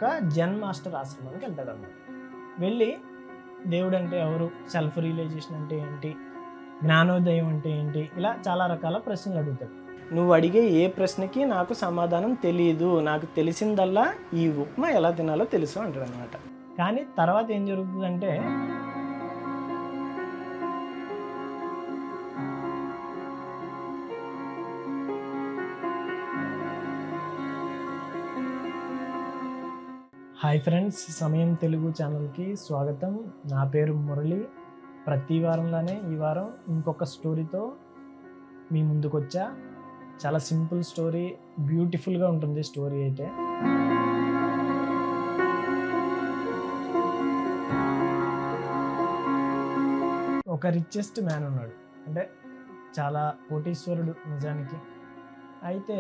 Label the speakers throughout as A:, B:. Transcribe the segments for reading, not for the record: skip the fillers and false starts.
A: ఒక Zen master ఆశ్రమానికి వెళ్తాడు అన్నమాట. వెళ్ళి దేవుడు అంటే ఎవరు, సెల్ఫ్ రియలైజేషన్ అంటే ఏంటి, జ్ఞానోదయం అంటే ఏంటి, ఇలా చాలా రకాల ప్రశ్నలు అడుగుతాడు. నువ్వు అడిగే ఏ ప్రశ్నకి నాకు సమాధానం తెలియదు, నాకు తెలిసిందల్లా ఈ ఉప్మా ఎలా తినాలో తెలుసు అంటాడు అనమాట. కానీ తర్వాత ఏం జరుగుతుందంటే హాయ్ ఫ్రెండ్స్, సమయం తెలుగు ఛానల్కి స్వాగతం. నా పేరు మురళి. ప్రతి వారంలానే ఈ వారం ఇంకొక స్టోరీతో మీ ముందుకు వచ్చా. చాలా సింపుల్ స్టోరీ, బ్యూటిఫుల్గా ఉంటుంది స్టోరీ అయితే. ఒక రిచెస్ట్ మ్యాన్ ఉన్నాడు, అంటే చాలా కోటీశ్వరుడు నిజానికి. అయితే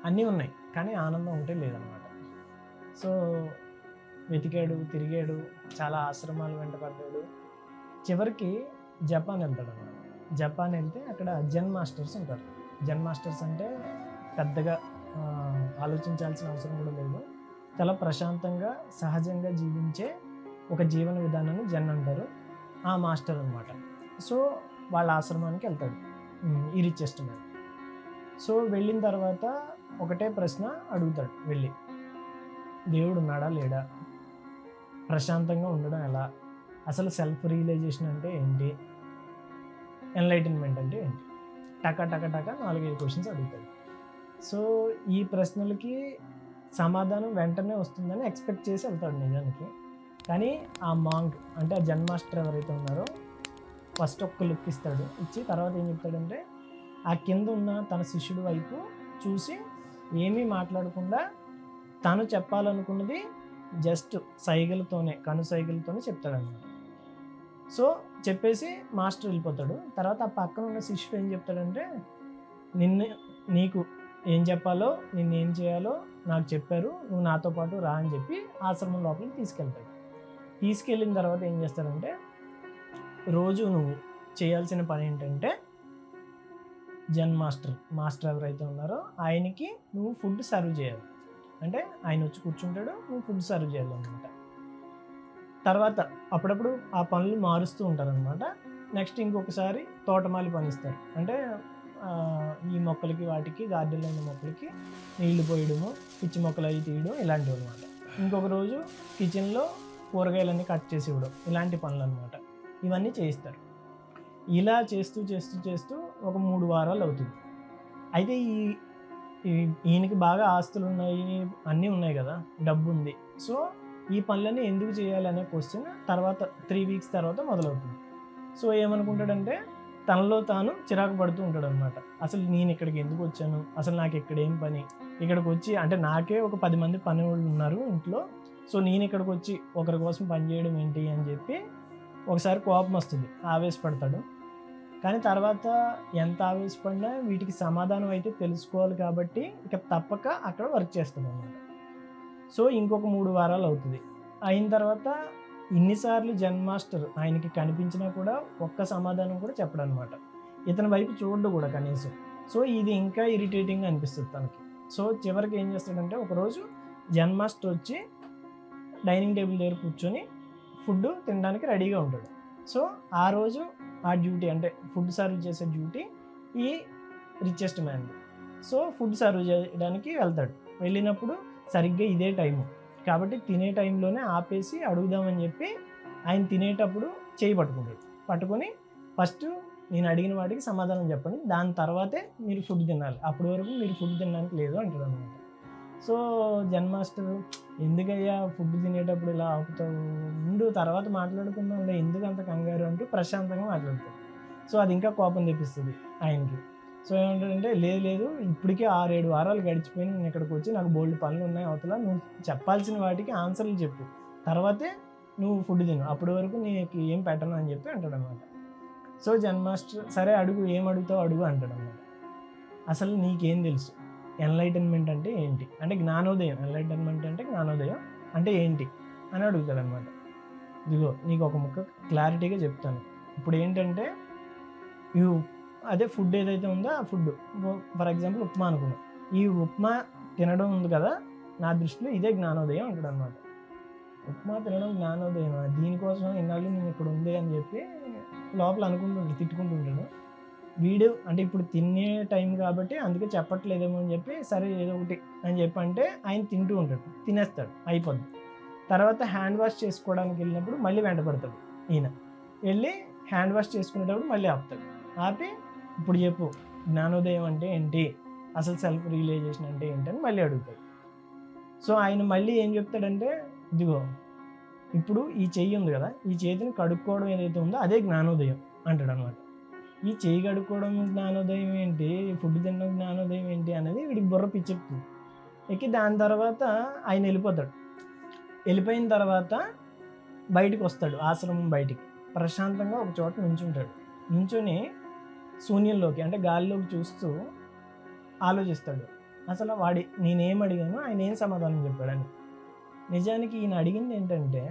A: అన్నీ ఉన్నాయి కానీ ఆనందం ఉంటే లేదనమాట. సో వెతికాడు, తిరిగాడు, చాలా ఆశ్రమాలు వెంట పడ్డాడు. చివరికి జపాన్ వెళ్తాడు అన్నమాట. జపాన్ వెళ్తే అక్కడ జెన్ మాస్టర్స్ ఉంటారు. జెన్ మాస్టర్స్ అంటే పెద్దగా ఆలోచించాల్సిన అవసరం కూడా లేదు. చాలా ప్రశాంతంగా సహజంగా జీవించే ఒక జీవన విధానాన్ని జెన్ అంటారు. ఆ మాస్టర్ అనమాట. సో వాళ్ళ ఆశ్రమానికి వెళ్తాడు ఈ రిచెస్ట్ మ్యాన్. సో వెళ్ళిన తర్వాత ఒకటే ప్రశ్న అడుగుతాడు వెళ్ళి, దేవుడు ఉన్నాడా లేడా, ప్రశాంతంగా ఉండడం ఎలా, అసలు సెల్ఫ్ రియలైజేషన్ అంటే ఏంటి, ఎన్లైటన్మెంట్ అంటే ఏంటి, టక 4-5 క్వశ్చన్స్ అడుగుతాడు. సో ఈ ప్రశ్నలకి సమాధానం వెంటనే వస్తుందని ఎక్స్పెక్ట్ చేసి వెళ్తాడు నిజానికి. కానీ ఆ మాంక్ అంటే ఆ జెన్ మాస్టర్ ఎవరైతే ఉన్నారో ఫస్ట్ ఒక్క లుక్ ఇస్తాడు. ఇచ్చి తర్వాత ఏం చెప్తాడంటే ఆ కింద ఉన్న తన శిష్యుడి వైపు చూసి ఏమీ మాట్లాడకుండా తను చెప్పాలనుకున్నది జస్ట్ సైగలతోనే, కను సైగలతోనే చెప్తాడన్నమాట. సో చెప్పేసి మాస్టర్ వెళ్ళిపోతాడు. తర్వాత ఆ పక్కన ఉన్న శిష్యుడు ఏం చెప్తాడంటే, నీకు ఏం చెప్పాలో, నిన్ను ఏం చేయాలో నాకు చెప్పారు, నువ్వు నాతో పాటు రా అని చెప్పి ఆశ్రమం లోపలికి తీసుకెళ్తాడు. తీసుకెళ్ళిన తర్వాత ఏం చేస్తాడంటే, రోజు నువ్వు చేయాల్సిన పని ఏంటంటే జెన్ మాస్టర్ ఎవరైతే ఉన్నారో ఆయనకి నువ్వు ఫుడ్ సర్వ్ చేయాలి. అంటే ఆయన వచ్చి కూర్చుంటాడు, నువ్వు ఫుడ్ సర్వ్ చేయాలన్నమాట. తర్వాత అప్పుడప్పుడు ఆ పనులు మారుస్తూ ఉంటారనమాట. నెక్స్ట్ ఇంకొకసారి తోటమాలి పని ఇస్తారు. అంటే ఈ మొక్కలకి వాటికి గార్డెన్లో ఉన్న మొక్కలకి నీళ్లు పోయడము, పిచ్చి మొక్కలు అవి తీయడం, ఇలాంటివి అనమాట. ఇంకొక రోజు కిచెన్లో కూరగాయలన్నీ కట్ చేసి ఇవ్వడం, ఇలాంటి పనులు అనమాట. ఇవన్నీ చేయిస్తారు. ఇలా చేస్తూ చేస్తూ చేస్తూ ఒక 3 వారాలు అవుతుంది. అయితే ఈయనకి బాగా ఆస్తులు ఉన్నాయి, అన్నీ ఉన్నాయి కదా, డబ్బు ఉంది. సో ఈ పనులన్నీ ఎందుకు చేయాలి అనే క్వశ్చన్ తర్వాత 3 వీక్స్ తర్వాత మొదలవుతుంది. సో ఏమనుకుంటాడంటే తనలో తాను చిరాకు పడుతూ ఉంటాడు అనమాట. అసలు నేను ఇక్కడికి ఎందుకు వచ్చాను, అసలు నాకు ఇక్కడ ఏం పని, ఇక్కడికి వచ్చి అంటే నాకే ఒక 10 మంది పని వాళ్ళు ఉన్నారు ఇంట్లో, సో నేను ఇక్కడికి వచ్చి ఒకరి కోసం పని చేయడం ఏంటి అని చెప్పి ఒకసారి కోపం వస్తుంది, ఆవేశపడతాడు. కానీ తర్వాత ఎంత ఆవేశపడినా వీటికి సమాధానం అయితే తెలుసుకోవాలి కాబట్టి ఇక తప్పక అక్కడ వర్క్ చేస్తాం అన్నమాట. సో ఇంకొక 3 వారాలు అవుతుంది. అయిన తర్వాత ఇన్నిసార్లు జెన్ మాస్టర్ ఆయనకి కనిపించినా కూడా ఒక్క సమాధానం కూడా చెప్పడనమాట. ఇతని వైపు చూడడు కూడా కనీసం. సో ఇది ఇంకా ఇరిటేటింగ్ అనిపిస్తుంది తనకి. సో చివరికి ఏం చేస్తాడంటే ఒకరోజు జెన్ మాస్టర్ వచ్చి డైనింగ్ టేబుల్ దగ్గర కూర్చొని ఫుడ్ తినడానికి రెడీగా ఉంటాడు. సో ఆ రోజు ఆ డ్యూటీ అంటే ఫుడ్ సర్వ్ చేసే డ్యూటీ ఈ richest man. So food serve చేయడానికి వెళ్తాడు. వెళ్ళినప్పుడు సరిగ్గా ఇదే టైము కాబట్టి తినే టైంలోనే ఆపేసి అడుగుదామని చెప్పి ఆయన తినేటప్పుడు చేయి పట్టుకొని ఫస్ట్ నేను అడిగిన వాటికి సమాధానం చెప్పండి, దాని తర్వాతే మీరు ఫుడ్ తినాలి, అప్పటి వరకు మీరు ఫుడ్ తినడానికి లేదు అంటాడు అనమాట. సో జెన్ మాస్టర్, ఎందుకయ్యా ఫుడ్ తినేటప్పుడు ఇలా ఆపుతావు, ముందు తర్వాత మాట్లాడుకుందాంలే, ఎందుకు అంత కంగారు అంటూ ప్రశాంతంగా మాట్లాడతాడు. సో అది ఇంకా కోపం తెప్పిస్తుంది ఆయనకి. సో ఏమంటాడంటే, లేదు ఇప్పటికే 6-7 వారాలు గడిచిపోయి నేను ఇక్కడికి వచ్చి నాకు బోల్డ్ పనులు ఉన్నాయి అవతల, నువ్వు చెప్పాల్సిన వాటికి ఆన్సర్లు చెప్పు, తర్వాతే నువ్వు ఫుడ్ తిను, అప్పటి వరకు నీకు ఏం పెట్టను అని చెప్పి అంటాడు అనమాట. సో జెన్ మాస్టర్, సరే అడుగు, ఏం అడుగుతావు అడుగు అంటాడు అనమాట. అసలు నీకేం తెలుసు, ఎన్లైటన్మెంట్ అంటే ఏంటి, అంటే జ్ఞానోదయం, ఎన్లైటన్మెంట్ అంటే జ్ఞానోదయం అంటే ఏంటి అని అడుగుతాడు అనమాట. ఇదిగో నీకు ఒక ముక్క క్లారిటీగా చెప్తాను. ఇప్పుడు ఏంటంటే అదే ఫుడ్ ఏదైతే ఉందో ఆ ఫుడ్, ఫర్ ఎగ్జాంపుల్ ఉప్మా అనుకున్నాం, ఈ ఉప్మా తినడం ఉంది కదా, నా దృష్టిలో ఇదే జ్ఞానోదయం అంటాడు అనమాట. ఉప్మా తినడం జ్ఞానోదయం, దీనికోసం ఇన్నాళ్ళు నేను ఇక్కడ ఉంది అని చెప్పి లోపల అనుకుంటుంటాడు, తిట్టుకుంటుంటాడు. వీడు అంటే ఇప్పుడు తినే టైం కాబట్టి అందుకే చెప్పట్లేదేమో అని చెప్పి సరే ఏదో ఒకటి అని చెప్పి అంటే ఆయన తింటూ ఉంటాడు, తినేస్తాడు, అయిపోద్ది. తర్వాత హ్యాండ్ వాష్ చేసుకోవడానికి వెళ్ళినప్పుడు మళ్ళీ వెంట పడతాడు ఈయన. వెళ్ళి హ్యాండ్ వాష్ చేసుకునేటప్పుడు మళ్ళీ ఆపుతాడు. ఆపి ఇప్పుడు చెప్పు జ్ఞానోదయం అంటే ఏంటి, అసలు సెల్ఫ్ రియలైజేషన్ అంటే ఏంటని మళ్ళీ అడుగుతాడు. సో ఆయన మళ్ళీ ఏం చెప్తాడంటే, ఇదిగో ఇప్పుడు ఈ చెయ్యి ఉంది కదా, ఈ చేతిని కడుక్కోవడం ఏదైతే ఉందో అదే జ్ఞానోదయం అంటాడు అనమాట. ఈ చెయ్యి కడుక్కోవడం జ్ఞానోదయం ఏంటి, ఫుడ్ తినడం జ్ఞానోదయం ఏంటి అనేది వీడికి బుర్ర పిచ్చెక్కుతుంది. ఎక్కి దాని తర్వాత ఆయన వెళ్ళిపోతాడు. వెళ్ళిపోయిన తర్వాత బయటికి వస్తాడు, ఆశ్రమం బయటికి ప్రశాంతంగా ఒక చోట నుంచుంటాడు. నుంచొని శూన్యంలోకి అంటే గాలిలోకి చూస్తూ ఆలోచిస్తాడు, అసలు నేనేం అడిగాను, ఆయన ఏం సమాధానం చెప్పాడని. నిజానికి ఈయన అడిగింది ఏంటంటే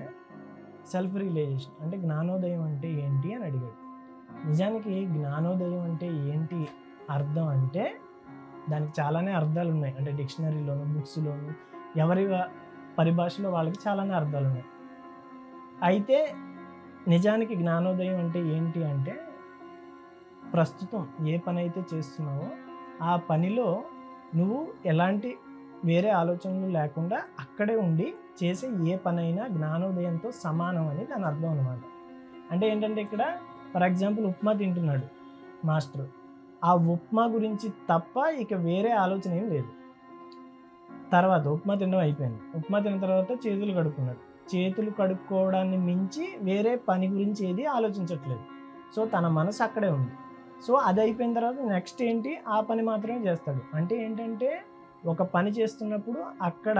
A: సెల్ఫ్ రియలైజేషన్ అంటే జ్ఞానోదయం అంటే ఏంటి అని అడిగాడు. నిజానికి జ్ఞానోదయం అంటే ఏంటి అర్థం అంటే దానికి చాలానే అర్థాలు ఉన్నాయి. అంటే డిక్షనరీలోను, బుక్స్లోను, ఎవరి పరిభాషలో వాళ్ళకి చాలానే అర్థాలు ఉన్నాయి. అయితే నిజానికి జ్ఞానోదయం అంటే ఏంటి అంటే ప్రస్తుతం ఏ పని అయితే చేస్తున్నావో ఆ పనిలో నువ్వు ఎలాంటి వేరే ఆలోచనలు లేకుండా అక్కడే ఉండి చేసే ఏ పనైనా జ్ఞానోదయంతో సమానం అని దాని అర్థం అనమాట. అంటే ఏంటంటే ఇక్కడ ఫర్ ఎగ్జాంపుల్ ఉప్మా తింటున్నాడు మాస్టర్, ఆ ఉప్మా గురించి తప్ప ఇక వేరే ఆలోచన ఏం లేదు. తర్వాత ఉప్మా తినడం అయిపోయింది, ఉప్మా తిన్న తర్వాత చేతులు కడుక్కున్నాడు, చేతులు కడుక్కోవడాన్ని మించి వేరే పని గురించి ఏది ఆలోచించట్లేదు. సో తన మనసు అక్కడే ఉంది. సో అది అయిపోయిన తర్వాత నెక్స్ట్ ఏంటి, ఆ పని మాత్రమే చేస్తాడు. అంటే ఏంటంటే ఒక పని చేస్తున్నప్పుడు అక్కడ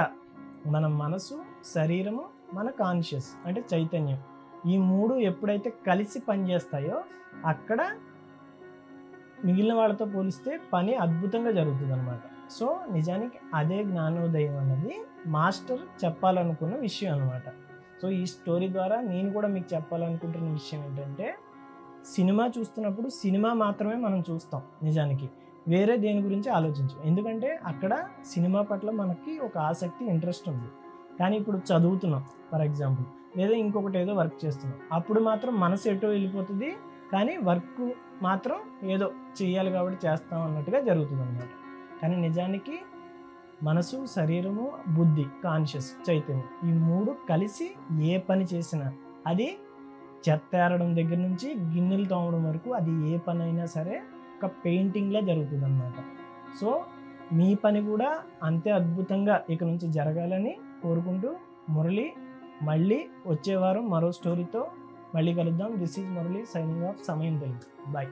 A: మన మనసు, శరీరము, మన కాన్షియస్ అంటే చైతన్యం, ఈ మూడు ఎప్పుడైతే కలిసి పనిచేస్తాయో అక్కడ మిగిలిన వాళ్ళతో పోలిస్తే పని అద్భుతంగా జరుగుతుంది అనమాట. సో నిజానికి అదే జ్ఞానోదయం అన్నది మాస్టర్ చెప్పాలనుకున్న విషయం అనమాట. సో ఈ స్టోరీ ద్వారా నేను కూడా మీకు చెప్పాలనుకుంటున్న విషయం ఏంటంటే, సినిమా చూస్తున్నప్పుడు సినిమా మాత్రమే మనం చూస్తాం, నిజానికి వేరే దేని గురించి ఆలోచించం. ఎందుకంటే అక్కడ సినిమా పట్ల మనకి ఒక ఆసక్తి, ఇంట్రెస్ట్ ఉంది. కానీ ఇప్పుడు చదువుతున్నాం ఫర్ ఎగ్జాంపుల్, లేదా ఇంకొకటి ఏదో వర్క్ చేస్తున్నాం, అప్పుడు మాత్రం మనసు ఎటో వెళ్ళిపోతుంది, కానీ వర్క్ మాత్రం ఏదో చేయాలి కాబట్టి చేస్తాం అన్నట్టుగా జరుగుతుంది అన్నమాట. కానీ నిజానికి మనసు, శరీరము, బుద్ధి, కాన్షియస్, చైతన్యం, ఈ మూడు కలిసి ఏ పని చేసినా అది చెత్త ఏరడం దగ్గర నుంచి గిన్నెలు తోమడం వరకు అది ఏ పని అయినా సరే ఒక పెయింటింగ్లా జరుగుతుంది అన్నమాట. సో మీ పని కూడా అంతే అద్భుతంగా ఇక నుంచి జరగాలని కోరుకుంటూ మురళి, మళ్ళీ వచ్చే వారం మరో స్టోరీతో మళ్ళీ కలుద్దాం. This is Murali signing off. సమయం తెలుగు. బాయ్.